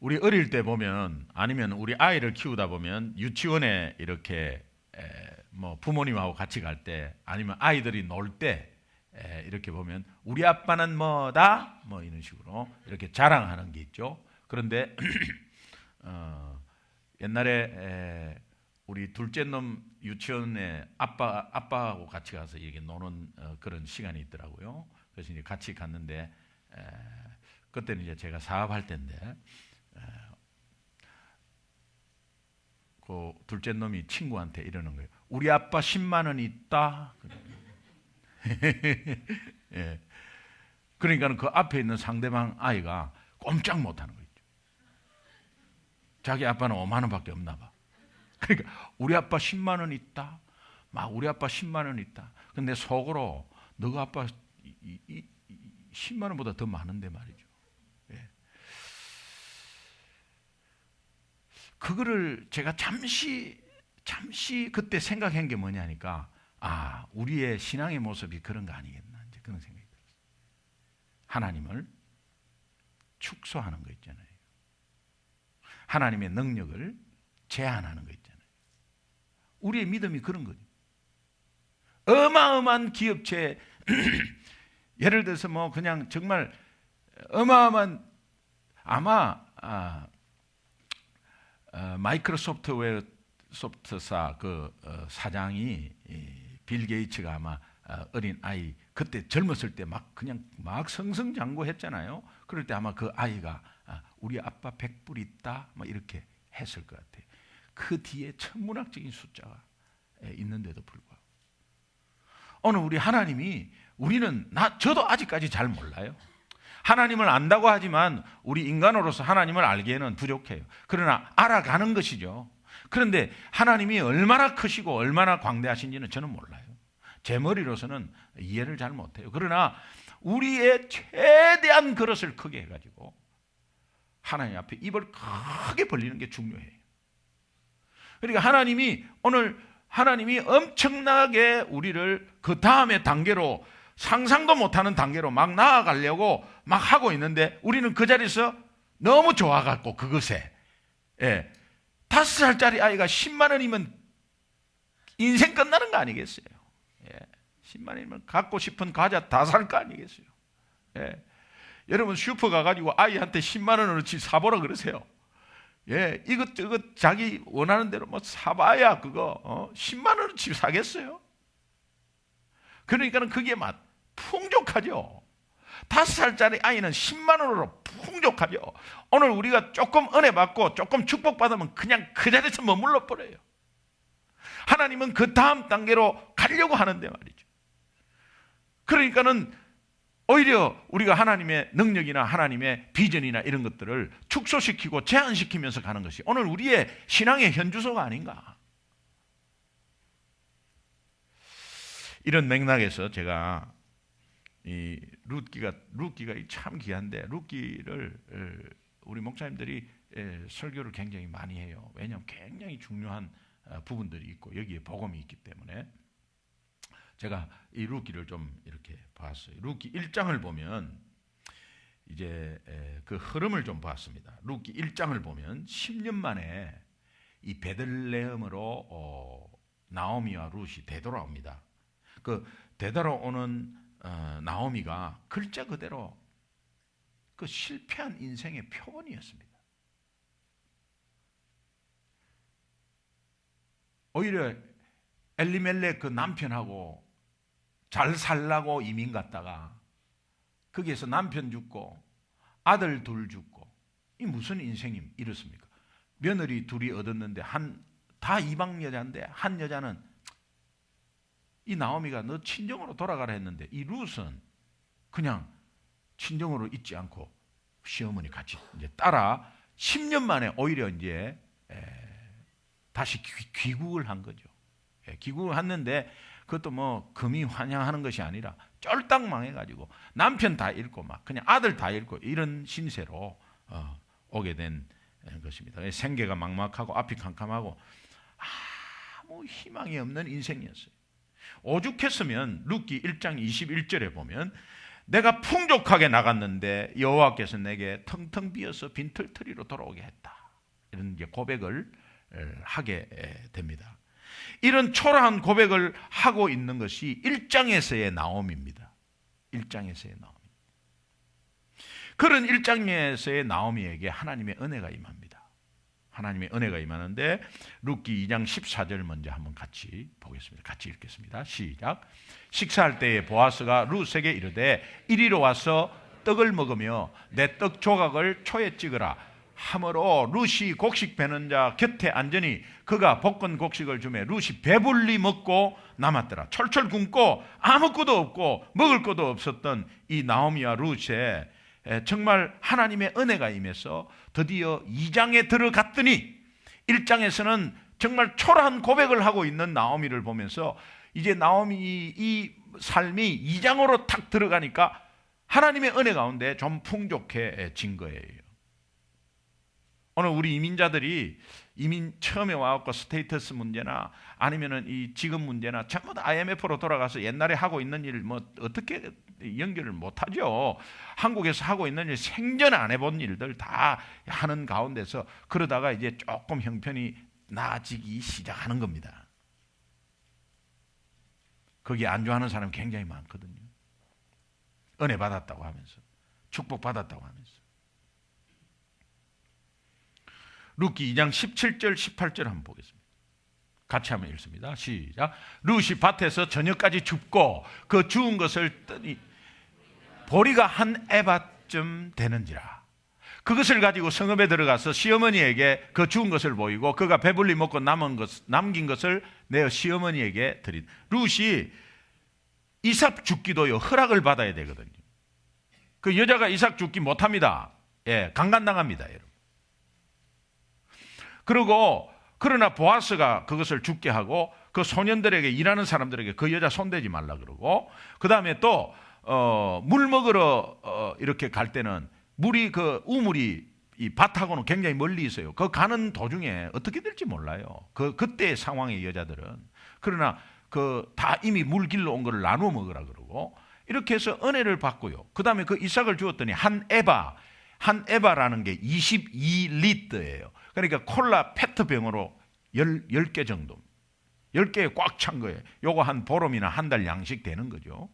우리 어릴 때 보면 아니면 우리 아이를 키우다 보면 유치원에 이렇게 뭐 부모님하고 같이 갈 때 아니면 아이들이 놀 때 이렇게 보면 우리 아빠는 뭐다 뭐 이런 식으로 이렇게 자랑하는 게 있죠. 그런데 옛날에 우리 둘째 놈 유치원에 아빠하고 같이 가서 이렇게 노는 그런 시간이 있더라고요. 그래서 이제 같이 갔는데 그때는 이제 제가 사업할 때인데 그 둘째 놈이 친구한테 이러는 거예요. 우리 아빠 10만 원 있다. 예. 그러니까 그 앞에 있는 상대방 아이가 꼼짝 못하는 거죠. 자기 아빠는 5만 원밖에 없나 봐. 그러니까 우리 아빠 10만 원 있다. 막 우리 아빠 10만 원 있다. 근데 속으로 너가 아빠 10만 원보다 더 많은데 말이죠. 예. 그거를 제가 잠시 그때 생각한 게 뭐냐니까 우리의 신앙의 모습이 그런 거 아니겠나 이제 그런 생각이 들었어요. 하나님을 축소하는 거 있잖아요. 하나님의 능력을 제한하는 거 있잖아요. 우리의 믿음이 그런 거죠. 어마어마한 기업체 예를 들어서 뭐 그냥 정말 어마어마한 아마 마이크로소프트사 그 사장이 빌 게이츠가 아마 어린 아이 그때 젊었을 때 그냥 승승장구했잖아요. 그럴 때 아마 그 아이가 우리 아빠 100불 있다 뭐 이렇게 했을 것 같아요. 그 뒤에 천문학적인 숫자가 있는데도 불구하고 오늘 우리 하나님이 저도 아직까지 잘 몰라요. 하나님을 안다고 하지만 우리 인간으로서 하나님을 알기에는 부족해요. 그러나 알아가는 것이죠. 그런데 하나님이 얼마나 크시고 얼마나 광대하신지는 저는 몰라요. 제 머리로서는 이해를 잘 못해요. 그러나 우리의 최대한 그릇을 크게 해가지고 하나님 앞에 입을 크게 벌리는 게 중요해요. 그러니까 하나님이 엄청나게 우리를 그 다음의 단계로 상상도 못하는 단계로 막 나아가려고 막 하고 있는데 우리는 그 자리에서 너무 좋아갖고 그것에 5살짜리 아이가 10만 원이면 인생 끝나는 거 아니겠어요? 10만 원이면 갖고 싶은 과자 다 살 거 아니겠어요? 여러분 슈퍼 가가지고 아이한테 10만 원어치 사보라 그러세요. 이것저것 자기 원하는 대로 뭐 사봐야 그거 10만 원어치 사겠어요? 그러니까는 그게 풍족하죠. 5살짜리 아이는 10만 원으로 풍족하죠. 오늘 우리가 조금 은혜 받고 조금 축복받으면 그냥 그 자리에서 머물러 버려요. 하나님은 그 다음 단계로 가려고 하는데 말이죠. 그러니까는 오히려 우리가 하나님의 능력이나 하나님의 비전이나 이런 것들을 축소시키고 제한시키면서 가는 것이 오늘 우리의 신앙의 현주소가 아닌가. 이런 맥락에서 제가 이 룻기가 참 귀한데 룻기를 우리 목사님들이 설교를 굉장히 많이 해요. 왜냐하면 굉장히 중요한 부분들이 있고 여기에 복음이 있기 때문에 제가 이 룻기를 좀 이렇게 봤어요. 룻기 1장을 보면 이제 그 흐름을 좀 봤습니다. 룻기 1장을 보면 10년 만에 이 베들레헴으로 나오미와 룻이 되돌아옵니다. 그 되돌아오는 나오미가 글자 그대로 그 실패한 인생의 표본이었습니다. 오히려 엘리멜렉 그 남편하고 잘 살라고 이민 갔다가 거기에서 남편 죽고 아들 둘 죽고 이 무슨 인생이 이렇습니까? 며느리 둘이 얻었는데 다 이방 여자인데 한 여자는 이 나오미가 너 친정으로 돌아가라 했는데 이 룻은 그냥 친정으로 있지 않고 시어머니 같이 이제 따라 10년 만에 오히려 이제 다시 귀국을 한 거죠. 귀국을 했는데 그것도 뭐 금이 환영하는 것이 아니라 쫄딱 망해가지고 남편 다 잃고 막 그냥 아들 다 잃고 이런 신세로 오게 된 것입니다. 생계가 막막하고 앞이 캄캄하고 아무 희망이 없는 인생이었어요. 오죽했으면 룻기 1장 21절에 보면 내가 풍족하게 나갔는데 여호와께서 내게 텅텅 비어서 빈털터리로 돌아오게 했다. 이런 이제 고백을 하게 됩니다. 이런 초라한 고백을 하고 있는 것이 1장에서의 나옴입니다. 1장에서의 나옴. 그런 1장에서의 나오미에게 하나님의 은혜가 임합니다. 하나님의 은혜가 임하는데 룻기 2장 14절 먼저 한번 같이 보겠습니다. 같이 읽겠습니다. 시작. 식사할 때에 보아스가 룻에게 이르되 이리로 와서 떡을 먹으며 내 떡 조각을 초에 찍으라 하므로 룻이 곡식 베는 자 곁에 앉으니 그가 볶은 곡식을 주매 룻이 배불리 먹고 남았더라. 철철 굶고 아무 것도 없고 먹을 것도 없었던 이 나오미와 룻에 정말 하나님의 은혜가 임해서 드디어 2장에 들어갔더니 1장에서는 정말 초라한 고백을 하고 있는 나오미를 보면서 이제 나오미 이 삶이 2장으로 탁 들어가니까 하나님의 은혜 가운데 좀 풍족해진 거예요. 오늘 우리 이민자들이 이민 처음에 와갖고 스테이터스 문제나 아니면은 이 지금 문제나 전부 다 IMF로 돌아가서 옛날에 하고 있는 일 뭐 어떻게 연결을 못하죠. 한국에서 하고 있는 일 생전 안 해본 일들 다 하는 가운데서 그러다가 이제 조금 형편이 나아지기 시작하는 겁니다. 거기에 안주하는 사람이 굉장히 많거든요. 은혜 받았다고 하면서 축복 받았다고 하면서. 룻기 2장 17절 18절 한번 보겠습니다. 같이 한번 읽습니다. 시작. 룻이 밭에서 저녁까지 줍고 그 주운 것을 뜨니 보리가 한 에바쯤 되는지라. 그것을 가지고 성읍에 들어가서 시어머니에게 그 주운 것을 보이고 그가 배불리 먹고 남긴 것을 내 시어머니에게 드린. 룻이 이삭 죽기도요 허락을 받아야 되거든요. 그 여자가 이삭 죽기 못합니다. 예, 강간당합니다, 여러분. 그러나 보아스가 그것을 죽게 하고 그 소년들에게 일하는 사람들에게 그 여자 손대지 말라 그러고 그 다음에 또 물 먹으러 이렇게 갈 때는 물이 그 우물이 이 밭하고는 굉장히 멀리 있어요. 그 가는 도중에 어떻게 될지 몰라요. 그때의 상황의 여자들은. 그러나 그 다 이미 물 길러 온 거를 나누어 먹으라 그러고 이렇게 해서 은혜를 받고요. 그 다음에 그 이삭을 주었더니 한 에바라는 게 22리터예요. 그러니까 콜라 페트병으로 10개 정도. 10개에 꽉 찬 거예요. 요거 한 보름이나 한 달 양식 되는 거죠.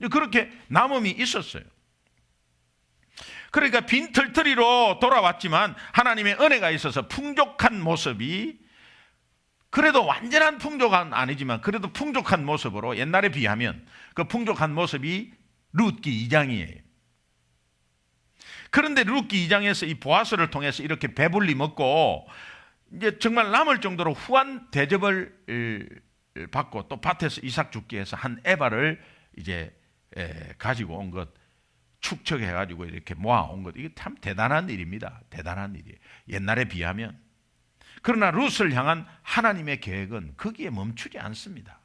그렇게 남음이 있었어요. 그러니까 빈털터리로 돌아왔지만 하나님의 은혜가 있어서 풍족한 모습이 그래도 완전한 풍족은 아니지만 그래도 풍족한 모습으로 옛날에 비하면 그 풍족한 모습이 룻기 2장이에요. 그런데 룻기 2장에서 이 보아스를 통해서 이렇게 배불리 먹고 이제 정말 남을 정도로 후한 대접을 받고 또 밭에서 이삭 죽기 해서 한 에바를 이제 가지고 온 것 축적해 가지고 이렇게 모아 온 것 이게 참 대단한 일입니다. 대단한 일이에요. 옛날에 비하면. 그러나 룻을 향한 하나님의 계획은 거기에 멈추지 않습니다.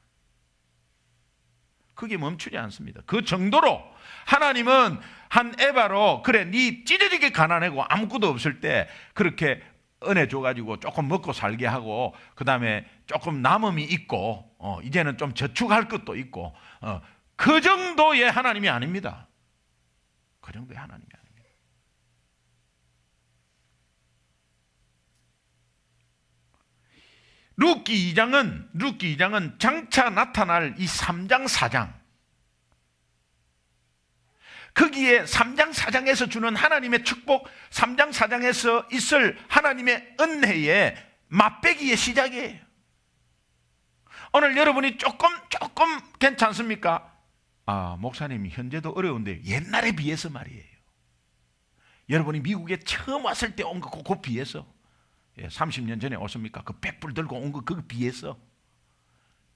그게 멈추지 않습니다. 그 정도로 하나님은 한 에바로 그래 네 찢어지게 가난하고 아무것도 없을 때 그렇게 은혜 줘가지고 조금 먹고 살게 하고 그 다음에 조금 남음이 있고 이제는 좀 저축할 것도 있고 그 정도의 하나님이 아닙니다. 그 정도의 하나님이 아닙니다. 룻기 2장은 장차 나타날 이 3장 4장 거기에 3장 4장에서 주는 하나님의 축복 3장 4장에서 있을 하나님의 은혜의 맛배기의 시작이에요. 오늘 여러분이 조금 괜찮습니까? 목사님 현재도 어려운데 옛날에 비해서 말이에요. 여러분이 미국에 처음 왔을 때 온 거 그거 비해서 30년 전에 오십니까? 그 100불 들고 온 거 그거 비해서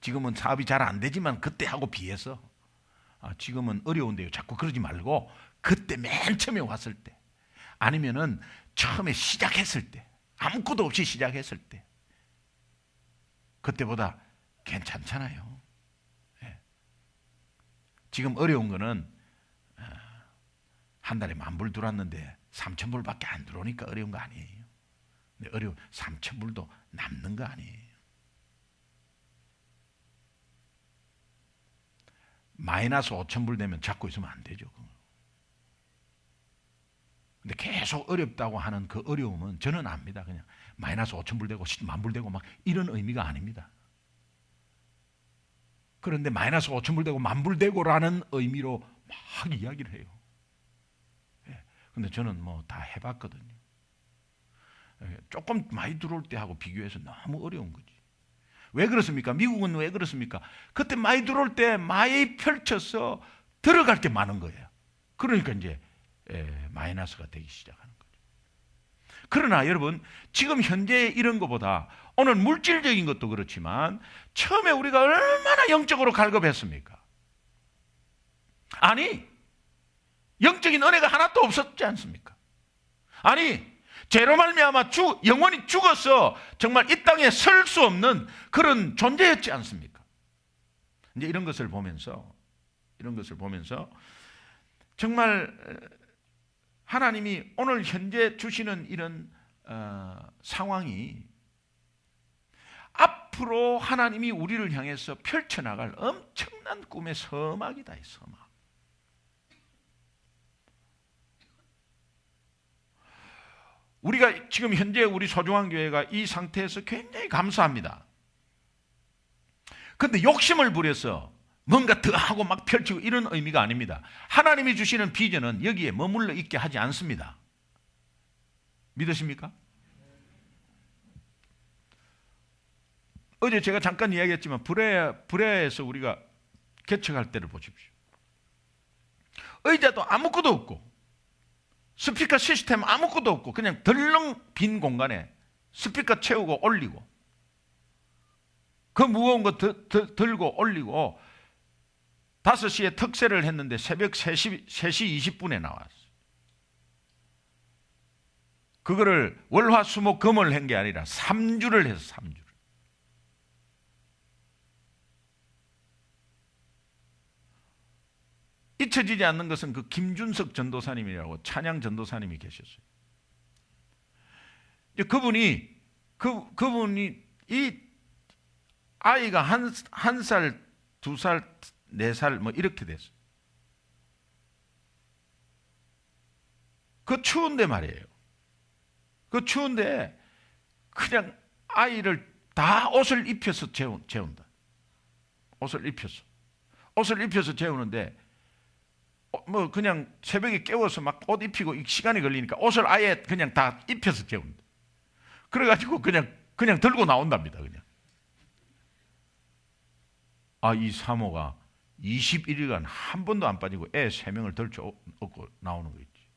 지금은 사업이 잘 안 되지만 그때하고 비해서 지금은 어려운데요. 자꾸 그러지 말고 그때 맨 처음에 왔을 때 아니면은 처음에 시작했을 때 아무것도 없이 시작했을 때 그때보다 괜찮잖아요. 지금 어려운 거는 한 달에 10,000불 들어왔는데 3,000불밖에 안 들어오니까 어려운 거 아니에요. 근데 3,000불도 남는 거 아니에요. 마이너스 5,000불 되면 잡고 있으면 안 되죠. 근데 계속 어렵다고 하는 그 어려움은 저는 압니다. 그냥 마이너스 5,000불 되고 10,000불 되고 막 이런 의미가 아닙니다. 그런데 마이너스 5,000불 되고 10,000불 되고라는 의미로 막 이야기를 해요. 근데 저는 뭐 다 해봤거든요. 조금 많이 들어올 때 하고 비교해서 너무 어려운 거지. 왜 그렇습니까? 미국은 왜 그렇습니까? 그때 많이 들어올 때 많이 펼쳐서 들어갈 게 많은 거예요. 그러니까 이제 마이너스가 되기 시작하는 거죠. 그러나 여러분, 지금 현재 이런 것보다 오늘 물질적인 것도 그렇지만 처음에 우리가 얼마나 영적으로 갈급했습니까? 아니, 영적인 은혜가 하나도 없었지 않습니까? 아니, 죄로 말미암아 영원히 죽어서 정말 이 땅에 설 수 없는 그런 존재였지 않습니까? 이제 이런 것을 보면서 정말 하나님이 오늘 현재 주시는 이런 상황이 앞으로 하나님이 우리를 향해서 펼쳐나갈 엄청난 꿈의 서막이다. 이 서막. 우리가 지금 현재 우리 소중한 교회가 이 상태에서 굉장히 감사합니다. 그런데 욕심을 부려서 뭔가 더 하고 막 펼치고 이런 의미가 아닙니다. 하나님이 주시는 비전은 여기에 머물러 있게 하지 않습니다. 믿으십니까? 어제 제가 잠깐 이야기했지만 브레아에서 우리가 개척할 때를 보십시오. 의자도 아무것도 없고 스피커 시스템 아무것도 없고 그냥 덜렁 빈 공간에 스피커 채우고 올리고 그 무거운 거 들고 올리고 5시에 특세를 했는데 새벽 3시 20분에 나왔어요. 그거를 월화수목금을 한 게 아니라 3주를 해서 3주를. 잊혀지지 않는 것은 그 김준석 전도사님이라고 찬양 전도사님이 계셨어요. 그분이 이 아이가 한 살, 2살, 4살 뭐 이렇게 됐어요. 그 추운데 말이에요. 그 추운데 그냥 아이를 다 옷을 입혀서 재운다. 옷을 입혀서 재우는데 뭐 그냥 새벽에 깨워서 막 옷 입히고 시간이 걸리니까 옷을 아예 그냥 다 입혀서 재운다. 그래가지고 그냥 들고 나온답니다. 그냥. 이 사모가 21일간 한 번도 안 빠지고 애 3명을 덜쳐 업고 나오는 거 있지.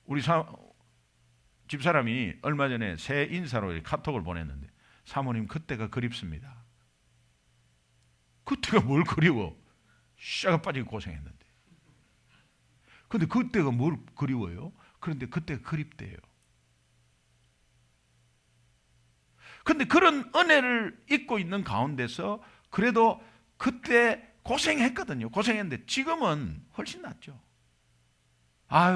우리 집사람이 얼마 전에 새 인사로 카톡을 보냈는데 사모님 그때가 그립습니다. 그때가 뭘 그리워? 샤가 빠지고 고생했는데. 근데 그때가 뭘 그리워요? 그런데 그때가 그립대요. 근데 그런 은혜를 잊고 있는 가운데서 그래도 그때 고생했거든요. 고생했는데 지금은 훨씬 낫죠.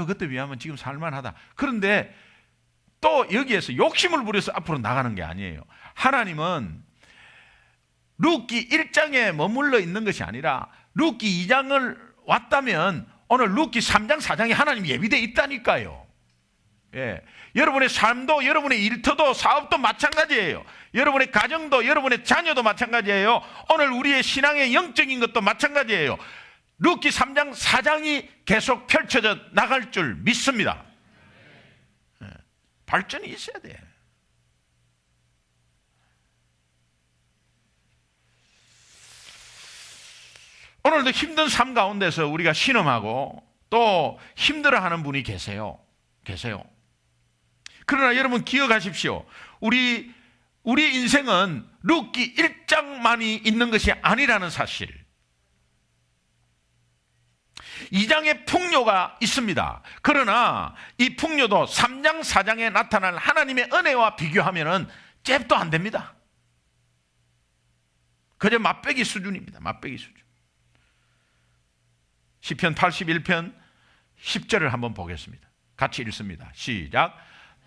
그때 비하면 지금 살만하다. 그런데 또 여기에서 욕심을 부려서 앞으로 나가는 게 아니에요. 하나님은 룻기 1장에 머물러 있는 것이 아니라 룻기 2장을 왔다면 오늘 룻기 3장 4장에 하나님 예비되어 있다니까요. 여러분의 삶도 여러분의 일터도 사업도 마찬가지예요. 여러분의 가정도 여러분의 자녀도 마찬가지예요. 오늘 우리의 신앙의 영적인 것도 마찬가지예요. 룻기 3장 4장이 계속 펼쳐져 나갈 줄 믿습니다. 발전이 있어야 돼. 오늘도 힘든 삶 가운데서 우리가 신음하고 또 힘들어하는 분이 계세요. 그러나 여러분 기억하십시오. 우리 인생은 룻기 1장만이 있는 것이 아니라는 사실. 2장의 풍요가 있습니다. 그러나 이 풍요도 3장 4장에 나타날 하나님의 은혜와 비교하면 잽도 안 됩니다. 그저 맛배기 수준입니다. 맛배기 수준. 시편 81편 10절을 한번 보겠습니다. 같이 읽습니다. 시작.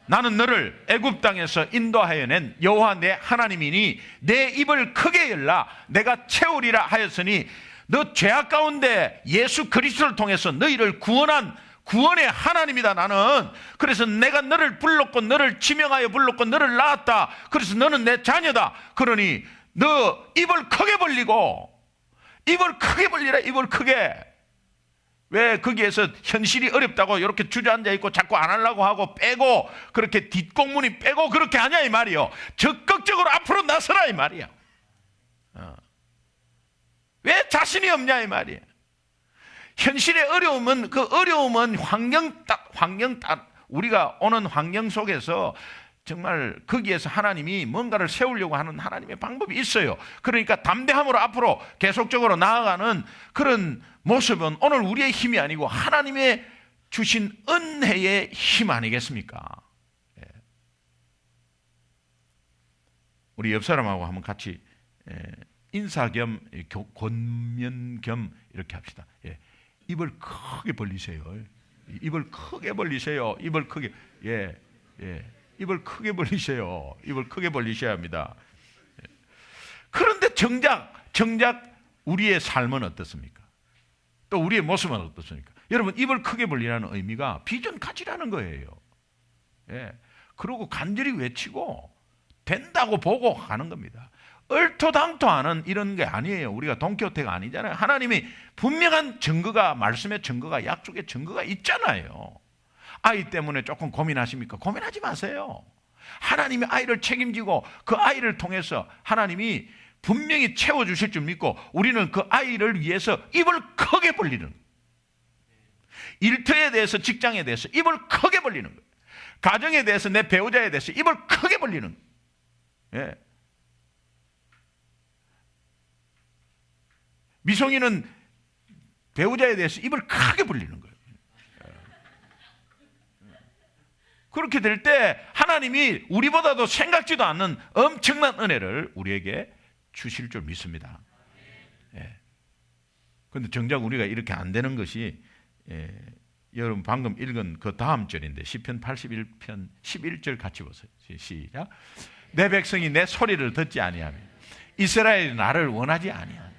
나는 너를 애굽 땅에서 인도하여 낸 여호와 내 하나님이니 내 입을 크게 열라 내가 채우리라 하였으니 너 죄악 가운데 예수 그리스도를 통해서 너희를 구원한 구원의 하나님이다 나는. 그래서 내가 너를 불렀고 너를 지명하여 불렀고 너를 낳았다. 그래서 너는 내 자녀다. 그러니 너 입을 크게 벌리고, 입을 크게 벌리라. 입을 크게. 왜 거기에서 현실이 어렵다고 이렇게 주저앉아 있고 자꾸 안 하려고 하고 빼고 그렇게 뒷공문이 빼고 그렇게 하냐 이 말이요. 적극적으로 앞으로 나서라 이 말이야. 왜 자신이 없냐 이 말이야. 현실의 어려움은, 그 어려움은 우리가 오는 환경 속에서 정말 거기에서 하나님이 뭔가를 세우려고 하는 하나님의 방법이 있어요. 그러니까 담대함으로 앞으로 계속적으로 나아가는 그런 모습은 오늘 우리의 힘이 아니고 하나님의 주신 은혜의 힘 아니겠습니까? 우리 옆 사람하고 한번 같이 인사 겸 권면 겸 이렇게 합시다. 입을 크게 벌리세요. 입을 크게 벌리세요. 입을 크게. 입을 크게 벌리세요. 입을 크게 벌리셔야 합니다. 그런데 정작 우리의 삶은 어떻습니까? 또 우리의 모습은 어떻습니까? 여러분, 입을 크게 벌리라는 의미가 비전 가지라는 거예요. 그러고 간절히 외치고 된다고 보고 가는 겁니다. 얼토당토하는 이런 게 아니에요. 우리가 돈키호테가 아니잖아요. 하나님이 분명한 증거가, 말씀의 증거가, 약속의 증거가 있잖아요. 아이 때문에 조금 고민하십니까? 고민하지 마세요. 하나님이 아이를 책임지고 그 아이를 통해서 하나님이 분명히 채워주실 줄 믿고 우리는 그 아이를 위해서 입을 크게 벌리는 거예요. 일터에 대해서, 직장에 대해서 입을 크게 벌리는 거예요. 가정에 대해서, 내 배우자에 대해서 입을 크게 벌리는 거예요. 미송이는 배우자에 대해서 입을 크게 벌리는 거예요. 그렇게 될 때 하나님이 우리보다도 생각지도 않는 엄청난 은혜를 우리에게 주실 줄 믿습니다. 그런데 정작 우리가 이렇게 안 되는 것이, 여러분 방금 읽은 그 다음 절인데 시편 81편 11절 같이 보세요. 시작. 내 백성이 내 소리를 듣지 아니하며 이스라엘이 나를 원하지 아니하며.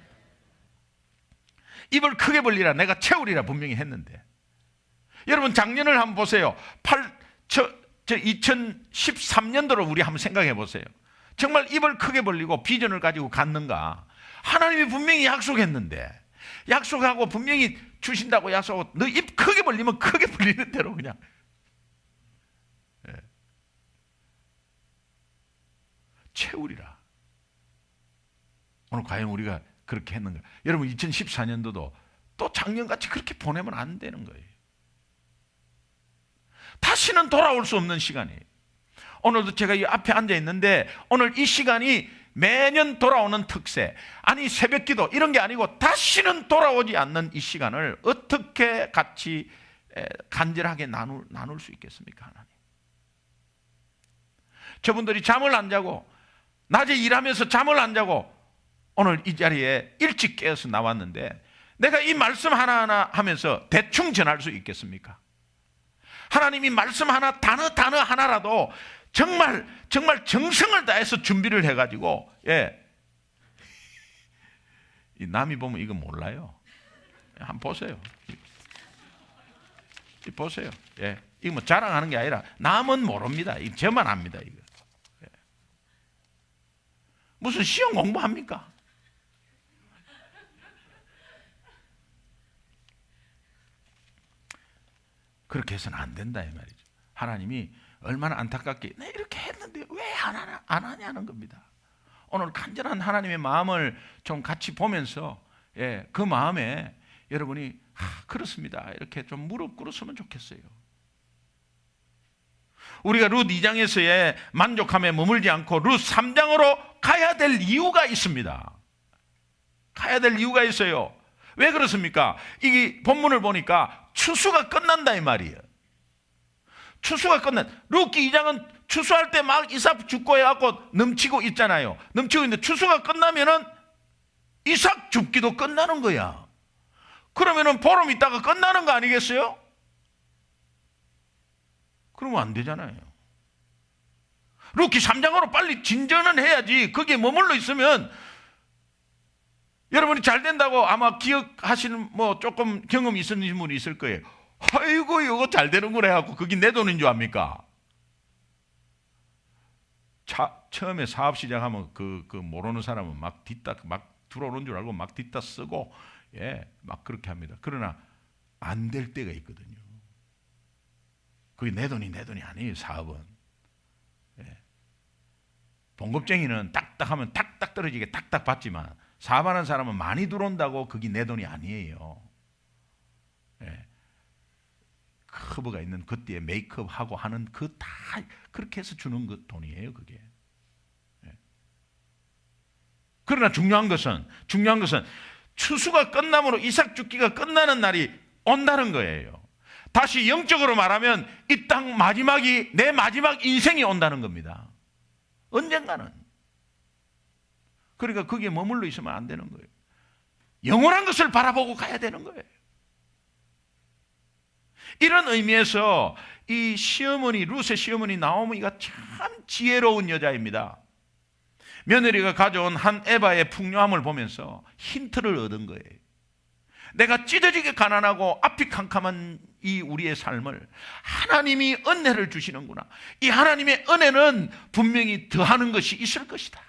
입을 크게 벌리라 내가 채우리라 분명히 했는데, 여러분 작년을 한번 보세요. 2013년도로 우리 한번 생각해 보세요. 정말 입을 크게 벌리고 비전을 가지고 갔는가? 하나님이 분명히 약속했는데, 약속하고 분명히 주신다고 약속하고 너 입 크게 벌리면 크게 벌리는 대로 그냥. 채우리라. 오늘 과연 우리가 그렇게 했는가? 여러분 2014년도도 또 작년같이 그렇게 보내면 안 되는 거예요. 다시는 돌아올 수 없는 시간이에요. 오늘도 제가 이 앞에 앉아 있는데 오늘 이 시간이 매년 돌아오는 특세, 아니 새벽기도 이런 게 아니고 다시는 돌아오지 않는 이 시간을 어떻게 같이 간절하게 나눌 수 있겠습니까? 하나님, 저분들이 잠을 안 자고 낮에 일하면서 잠을 안 자고 오늘 이 자리에 일찍 깨어서 나왔는데 내가 이 말씀 하나하나 하면서 대충 전할 수 있겠습니까? 하나님이 말씀 하나, 단어 하나라도 정말 정성을 다해서 준비를 해가지고, 이 남이 보면 이거 몰라요. 한번 보세요. 보세요. 이거 뭐 자랑하는 게 아니라 남은 모릅니다. 이거 저만 압니다. 이거. 무슨 시험 공부합니까? 그렇게 해서는 안 된다 이 말이죠. 하나님이 얼마나 안타깝게 내 이렇게 했는데 왜 안 하냐는 겁니다. 오늘 간절한 하나님의 마음을 좀 같이 보면서 그 마음에 여러분이 그렇습니다 이렇게 좀 무릎 꿇었으면 좋겠어요. 우리가 룻 2장에서의 만족함에 머물지 않고 룻 3장으로 가야 될 이유가 있습니다. 가야 될 이유가 있어요. 왜 그렇습니까? 이게 본문을 보니까 추수가 끝난다 이 말이에요. 추수가 룻기 2장은 추수할 때 막 이삭 죽고 해갖고 넘치고 있잖아요. 넘치고 있는데 추수가 끝나면은 이삭 죽기도 끝나는 거야. 그러면은 보름 있다가 끝나는 거 아니겠어요? 그러면 안 되잖아요. 루키 3장으로 빨리 진전은 해야지. 거기에 머물러 있으면 여러분이 잘 된다고 아마 기억하시는 조금 경험이 있으신 분이 있을 거예요. 아이고 이거 잘 되는구나 해갖고 그게 내 돈인 줄 압니까? 처음에 사업 시작하면 그 모르는 사람은 막 들어오는 줄 알고 막 뒷다 쓰고 막 그렇게 합니다. 그러나 안 될 때가 있거든요. 그게 내 돈이 아니에요. 사업은. 봉급쟁이는 딱딱 하면 딱딱 떨어지게 딱딱 받지만 사업하는 사람은 많이 들어온다고 그게 내 돈이 아니에요. 커브가 있는 그때에 메이크업하고 하는 다 그렇게 해서 주는 그 돈이에요. 그게. 그러나 중요한 것은 추수가 끝남으로 이삭 죽기가 끝나는 날이 온다는 거예요. 다시 영적으로 말하면 이 땅 마지막이 내 마지막 인생이 온다는 겁니다. 언젠가는. 그러니까 거기에 머물러 있으면 안 되는 거예요. 영원한 것을 바라보고 가야 되는 거예요. 이런 의미에서 이 룻의 시어머니 나오미가 참 지혜로운 여자입니다. 며느리가 가져온 한 에바의 풍요함을 보면서 힌트를 얻은 거예요. 내가 찢어지게 가난하고 앞이 캄캄한 이 우리의 삶을 하나님이 은혜를 주시는구나. 이 하나님의 은혜는 분명히 더하는 것이 있을 것이다.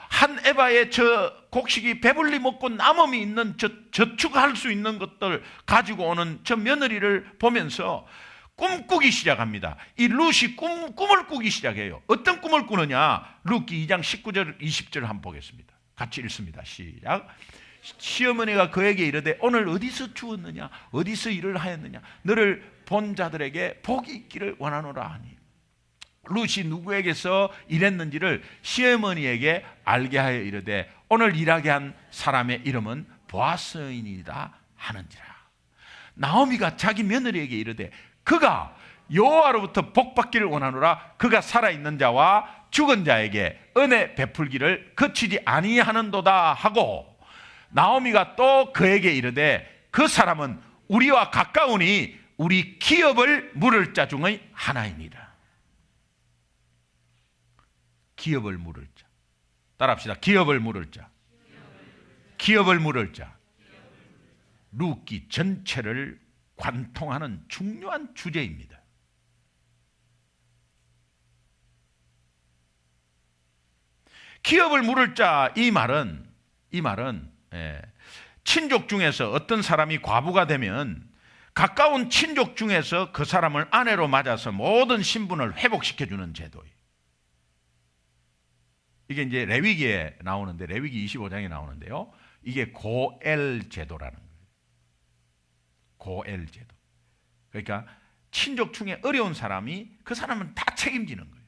한 에바의 저 곡식이 배불리 먹고 남음이 있는 저축할 수 있는 것들 가지고 오는 저 며느리를 보면서 꿈꾸기 시작합니다. 이 룻이 꿈을 꾸기 시작해요. 어떤 꿈을 꾸느냐? 룻기 2장 19절 20절 한번 보겠습니다. 같이 읽습니다. 시작. 시어머니가 그에게 이르되 오늘 어디서 주었느냐? 어디서 일을 하였느냐? 너를 본 자들에게 복이 있기를 원하노라 하니 룻이 누구에게서 일했는지를 시어머니에게 알게 하여 이르되 오늘 일하게 한 사람의 이름은 보아스이니이다 하는지라. 나오미가 자기 며느리에게 이르되 그가 여호와로부터 복받기를 원하노라. 그가 살아있는 자와 죽은 자에게 은혜 베풀기를 그치지 아니하는도다 하고 나오미가 또 그에게 이르되 그 사람은 우리와 가까우니 우리 기업을 물을 자 중의 하나이니라. 기업을 물을 자. 따라합시다. 기업을 물을 자. 기업을 물을 자. 룻기 전체를 관통하는 중요한 주제입니다. 기업을 물을 자, 이 말은 친족 중에서 어떤 사람이 과부가 되면 가까운 친족 중에서 그 사람을 아내로 맞아서 모든 신분을 회복시켜주는 제도예요. 이게 이제 레위기에 나오는데, 레위기 25장에 나오는데요. 이게 고엘 제도라는 거예요. 고엘 제도. 그러니까 친족 중에 어려운 사람이 그 사람은 다 책임지는 거예요.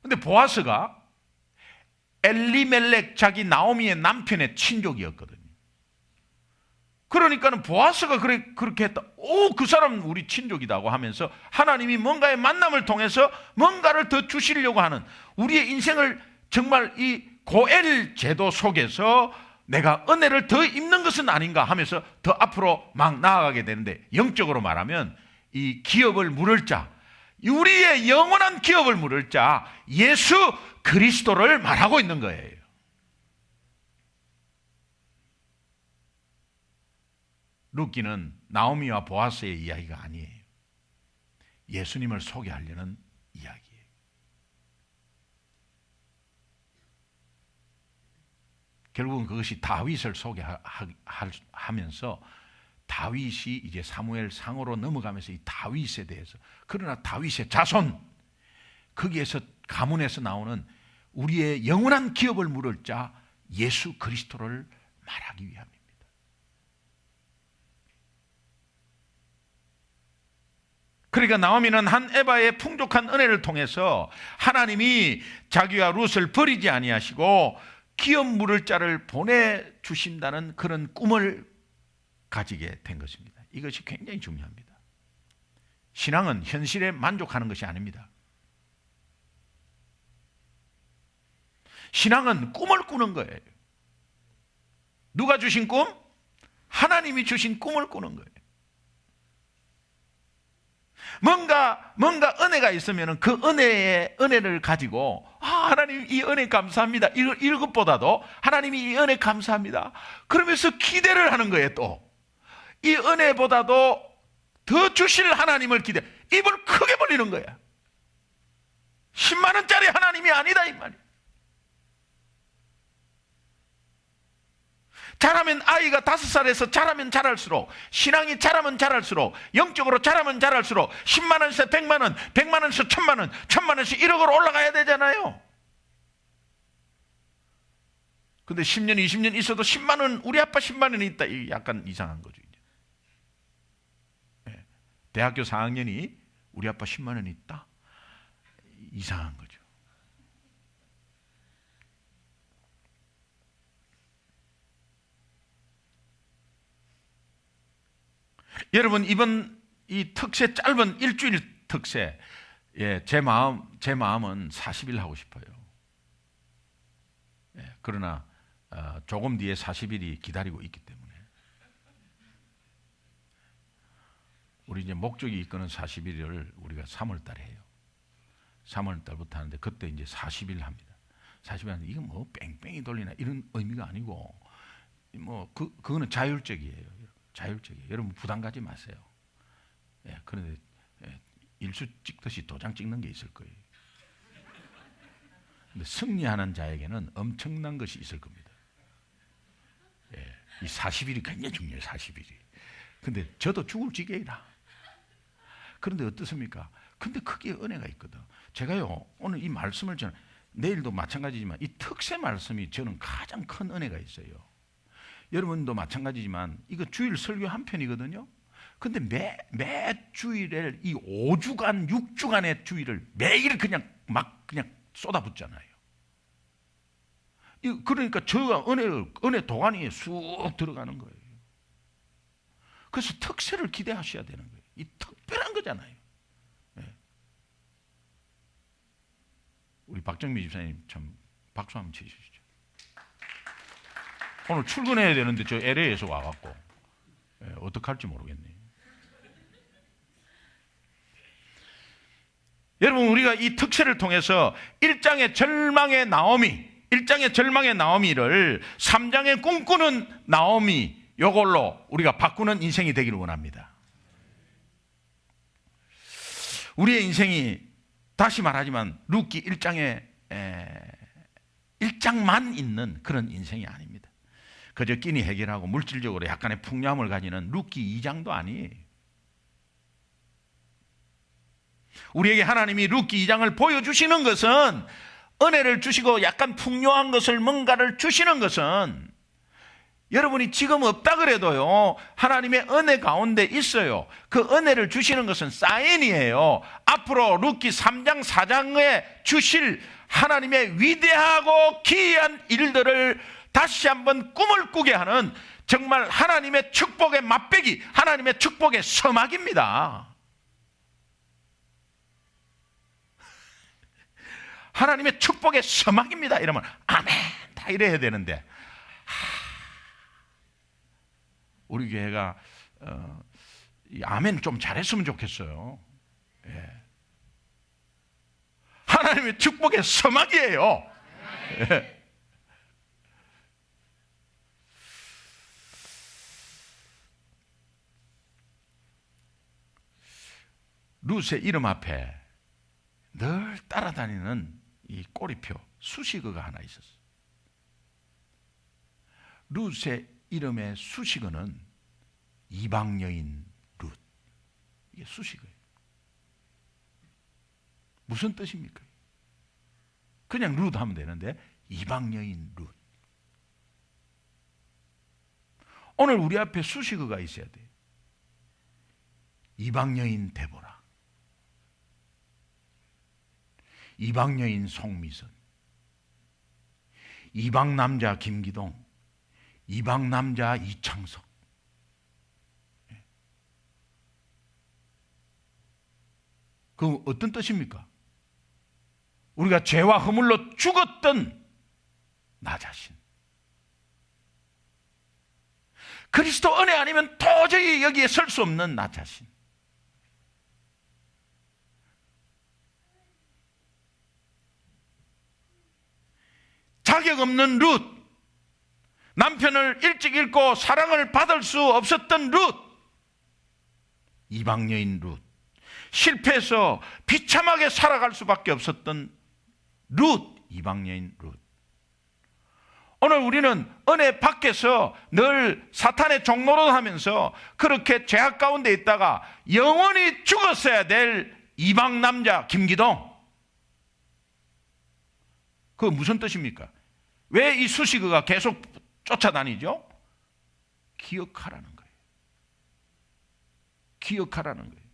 근데 보아스가 엘리멜렉 자기 나오미의 남편의 친족이었거든요. 그러니까는 보아스가 그렇게 했다. 그 사람 우리 친족이다고 하면서 하나님이 뭔가의 만남을 통해서 뭔가를 더 주시려고 하는 우리의 인생을 정말 이 고엘 제도 속에서 내가 은혜를 더 입는 것은 아닌가 하면서 더 앞으로 막 나아가게 되는데, 영적으로 말하면 이 기업을 물을 자, 우리의 영원한 기업을 물을 자 예수 그리스도를 말하고 있는 거예요. 룻기는 나오미와 보아스의 이야기가 아니에요. 예수님을 소개하려는 이야기예요. 결국은 그것이 다윗을 소개하면서 다윗이 이제 사무엘 상으로 넘어가면서 이 다윗에 대해서, 그러나 다윗의 자손, 거기에서 가문에서 나오는 우리의 영원한 기업을 물을 자 예수 그리스도를 말하기 위함입니다. 그러니까 나오미는 한 에바의 풍족한 은혜를 통해서 하나님이 자기와 룻을 버리지 아니하시고 기업 물을 자를 보내주신다는 그런 꿈을 가지게 된 것입니다. 이것이 굉장히 중요합니다. 신앙은 현실에 만족하는 것이 아닙니다. 신앙은 꿈을 꾸는 거예요. 누가 주신 꿈? 하나님이 주신 꿈을 꾸는 거예요. 뭔가 은혜가 있으면 그 은혜를 가지고 하나님 이 은혜 감사합니다. 이것보다도 하나님이 이 은혜 감사합니다. 그러면서 기대를 하는 거예요. 또 이 은혜보다도 더 주실 하나님을 입을 크게 벌리는 거야. 10만 원짜리 하나님이 아니다 이 말이야. 자라면 아이가 5살에서 자라면 자랄수록, 신앙이 자라면 자랄수록, 영적으로 자라면 자랄수록 10만 원에서 100만 원, 100만 원에서 1000만 원, 1000만 원에서 1억으로 올라가야 되잖아요. 근데 10년, 20년 있어도 10만 원, 우리 아빠 10만 원이 있다. 이게 약간 이상한 거죠. 이제. 네. 대학교 4학년이 우리 아빠 10만 원이 있다. 이상한 거죠. 여러분, 이번 이 특세, 짧은 일주일 특세, 제 마음은 40일 하고 싶어요. 그러나 조금 뒤에 40일이 기다리고 있기 때문에 우리 이제 목적이 이끄는 40일을 우리가 3월 달에 해요. 3월 달부터 하는데 그때 이제 40일 합니다. 40일 하는데 이거 뭐 뺑뺑이 돌리나 이런 의미가 아니고 그거는 자율적이에요. 자율적이에요. 여러분 부담 가지 마세요. 그런데 일수 찍듯이 도장 찍는 게 있을 거예요. 근데 승리하는 자에게는 엄청난 것이 있을 겁니다. 이 40일이 굉장히 중요해요. 40일이. 근데 저도 죽을 지경이라. 그런데 어떻습니까? 근데 크게 은혜가 있거든. 제가요 오늘 이 말씀을 저는 내일도 마찬가지지만 이 특세 말씀이 저는 가장 큰 은혜가 있어요. 여러분도 마찬가지지만 이거 주일 설교 한 편이거든요. 근데 매 주일에 이 5주간 6주간의 주일을 매일 그냥 쏟아붓잖아요. 그러니까 저가 은혜 도가니에 쑥 들어가는 거예요. 그래서 특세를 기대하셔야 되는 거예요. 이 특별한 거잖아요. 우리 박정미 집사님 참 박수 한번 치시죠. 오늘 출근해야 되는데 저 LA에서 와갖고 어떡할지 모르겠네요. 여러분, 우리가 이 특세를 통해서 1장의 절망의 나오미를 3장의 꿈꾸는 나오미, 이걸로 우리가 바꾸는 인생이 되기를 원합니다. 우리의 인생이 다시 말하지만 룻기 1장만 있는 그런 인생이 아닙니다. 그저 끼니 해결하고 물질적으로 약간의 풍요함을 가지는 룻기 2장도 아니에요. 우리에게 하나님이 룻기 2장을 보여주시는 것은, 은혜를 주시고 약간 풍요한 것을 뭔가를 주시는 것은, 여러분이 지금 없다 그래도요 하나님의 은혜 가운데 있어요. 그 은혜를 주시는 것은 사인이에요. 앞으로 룻기 3장 4장에 주실 하나님의 위대하고 기이한 일들을 다시 한번 꿈을 꾸게 하는 정말 하나님의 축복의 맛배기, 하나님의 축복의 서막입니다. 하나님의 축복의 서막입니다. 이러면 아멘 다 이래야 되는데, 우리 교회가 아멘 좀 잘했으면 좋겠어요. 하나님의 축복의 서막이에요. 룻의 이름 앞에 늘 따라다니는 이 꼬리표 수식어가 하나 있었어요. 룻의 이름의 수식어는 이방 여인 룻. 이게 수식어예요. 무슨 뜻입니까? 그냥 룻 하면 되는데 이방 여인 룻. 오늘 우리 앞에 수식어가 있어야 돼요. 이방 여인 데보라, 이방 여인 송미선, 이방 남자 김기동, 이방 남자 이창석. 그 어떤 뜻입니까? 우리가 죄와 허물로 죽었던 나 자신, 그리스도 은혜 아니면 도저히 여기에 설 수 없는 나 자신, 없는 룻, 남편을 일찍 잃고 사랑을 받을 수 없었던 룻, 이방 여인 룻, 실패해서 비참하게 살아갈 수밖에 없었던 룻, 이방 여인 룻. 오늘 우리는 은혜 밖에서 늘 사탄의 종노릇하면서 그렇게 죄악 가운데 있다가 영원히 죽었어야 될 이방 남자 김기동, 그거 무슨 뜻입니까? 왜 이 수식어가 계속 쫓아다니죠? 기억하라는 거예요. 기억하라는 거예요.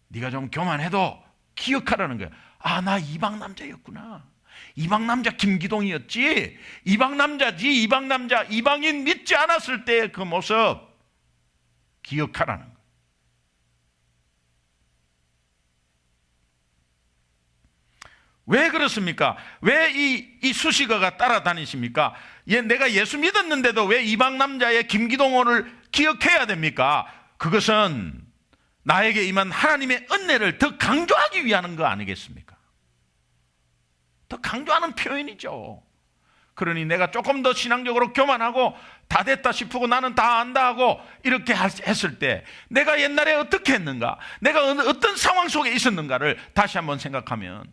네가 좀 교만해도 기억하라는 거예요. 아, 나 이방 남자였구나. 이방 남자 김기동이었지. 이방 남자지. 이방 남자, 이방인 믿지 않았을 때의 그 모습 기억하라는 거예요. 왜 그렇습니까? 왜 이 수식어가 따라다니십니까? 내가 예수 믿었는데도 왜 이방 남자의 김기동호를 기억해야 됩니까? 그것은 나에게 임한 하나님의 은혜를 더 강조하기 위한 거 아니겠습니까? 더 강조하는 표현이죠. 그러니 내가 조금 더 신앙적으로 교만하고 다 됐다 싶고 나는 다 안다 하고 이렇게 했을 때 내가 옛날에 어떻게 했는가, 내가 어떤 상황 속에 있었는가를 다시 한번 생각하면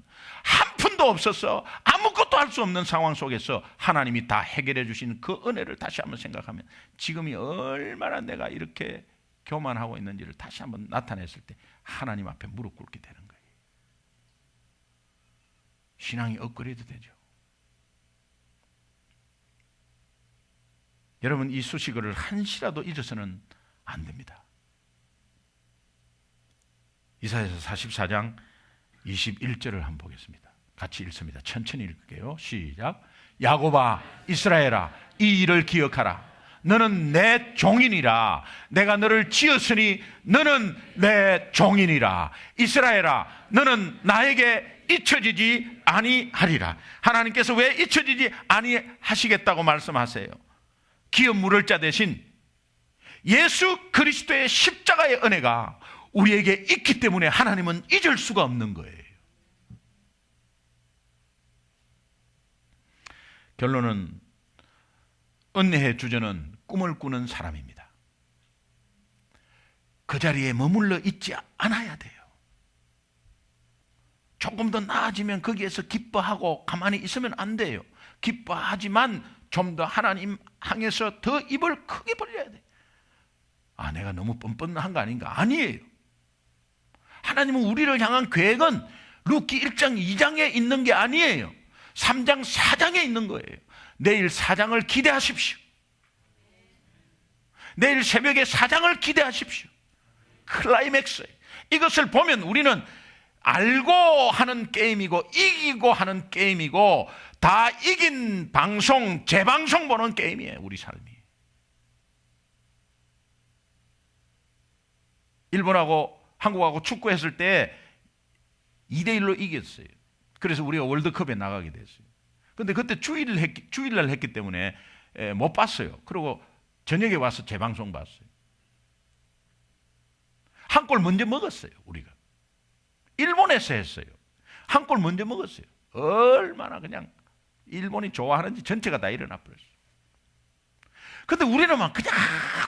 한 푼도 없어서 아무것도 할 수 없는 상황 속에서 하나님이 다 해결해 주신 그 은혜를 다시 한번 생각하면 지금이 얼마나 내가 이렇게 교만하고 있는지를 다시 한번 나타냈을 때 하나님 앞에 무릎 꿇게 되는 거예요. 신앙이 업그레이드 되죠. 여러분, 이 수식어를 한시라도 잊어서는 안 됩니다. 이사야서 44장 21절을 한번 보겠습니다. 같이 읽습니다. 천천히 읽을게요. 시작. 야곱아, 이스라엘아, 이 일을 기억하라. 너는 내 종이니라. 내가 너를 지었으니 너는 내 종이니라. 이스라엘아, 너는 나에게 잊혀지지 아니하리라. 하나님께서 왜 잊혀지지 아니하시겠다고 말씀하세요? 기업 물을 자 대신 예수 그리스도의 십자가의 은혜가 우리에게 있기 때문에 하나님은 잊을 수가 없는 거예요. 결론은 은혜의 주저는 꿈을 꾸는 사람입니다. 그 자리에 머물러 있지 않아야 돼요. 조금 더 나아지면 거기에서 기뻐하고 가만히 있으면 안 돼요. 기뻐하지만 좀 더 하나님 향해서 더 입을 크게 벌려야 돼. 아, 내가 너무 뻔뻔한 거 아닌가? 아니에요. 하나님은 우리를 향한 계획은 룻기 1장 2장에 있는 게 아니에요. 3장 4장에 있는 거예요. 내일 4장을 기대하십시오. 내일 새벽에 4장을 기대하십시오. 클라이맥스. 이것을 보면 우리는 알고 하는 게임이고 이기고 하는 게임이고 다 이긴 방송, 재방송 보는 게임이에요. 우리 삶이. 일본하고 한국하고 축구했을 때 2대1로 이겼어요. 그래서 우리가 월드컵에 나가게 됐어요. 그런데 그때 주일날 했기 때문에 못 봤어요. 그리고 저녁에 와서 재방송 봤어요. 한 골 먼저 먹었어요. 우리가 일본에서 했어요. 한 골 먼저 먹었어요. 얼마나 그냥 일본이 좋아하는지 전체가 다 일어나 버렸어요. 근데 우리는 막 그냥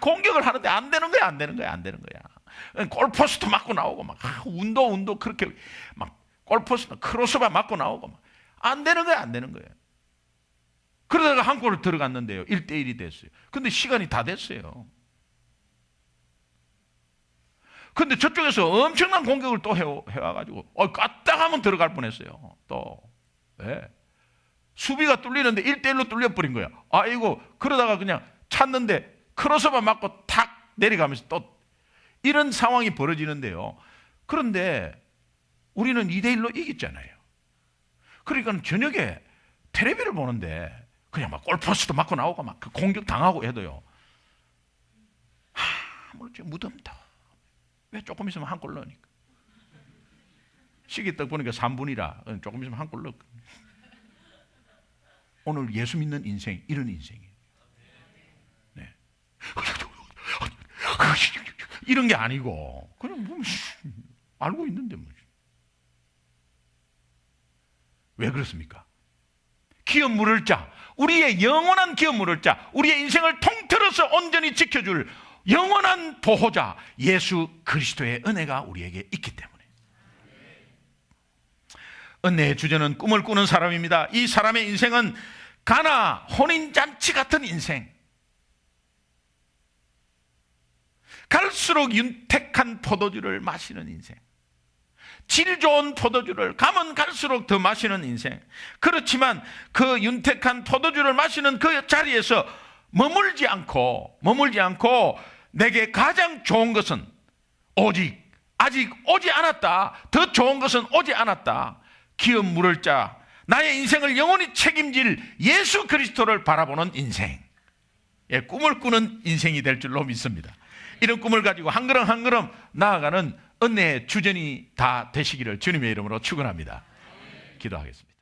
공격을 하는데 안 되는 거야, 안 되는 거야, 안 되는 거야. 골포스트 맞고 나오고 막 운도 그렇게 막 골포스트 크로스바 맞고 나오고 막 안 되는 거야, 안 되는 거야. 그러다가 한 골을 들어갔는데요. 1대1이 됐어요. 근데 시간이 다 됐어요. 근데 저쪽에서 엄청난 공격을 또 해와가지고 까딱하면 들어갈 뻔했어요. 또 네. 수비가 뚫리는데 1대1로 뚫려버린 거야. 아이고, 그러다가 그냥 찼는데 크로스바 맞고 탁 내려가면서 또 이런 상황이 벌어지는데요. 그런데 우리는 2대1로 이겼잖아요. 그러니까 저녁에 텔레비를 보는데 그냥 막 골포스트 맞고 나오고 막 그 공격 당하고 해도요. 아무렇지 무덤다. 왜 조금 있으면 한 골 넣으니까. 시계 딱 보니까 3분이라 조금 있으면 한 골 넣고. 오늘 예수 믿는 인생 이런 인생이에요. 네. 이런 게 아니고 그냥 뭐 알고 있는데 뭐. 왜 그렇습니까? 기업 물을 자, 우리의 영원한 기업 물을 자, 우리의 인생을 통틀어서 온전히 지켜줄 영원한 보호자 예수 그리스도의 은혜가 우리에게 있기 때문에, 은혜의 주제는 꿈을 꾸는 사람입니다. 이 사람의 인생은 가나 혼인잔치 같은 인생, 갈수록 윤택한 포도주를 마시는 인생, 질 좋은 포도주를 가면 갈수록 더 마시는 인생. 그렇지만 그 윤택한 포도주를 마시는 그 자리에서 머물지 않고 내게 가장 좋은 것은 오직 아직 오지 않았다, 더 좋은 것은 오지 않았다, 기업 물을 자, 나의 인생을 영원히 책임질 예수 그리스도를 바라보는 인생, 꿈을 꾸는 인생이 될 줄로 믿습니다. 이런 꿈을 가지고 한 걸음 한 걸음 나아가는 은혜의 주전이 다 되시기를 주님의 이름으로 축원합니다. 기도하겠습니다.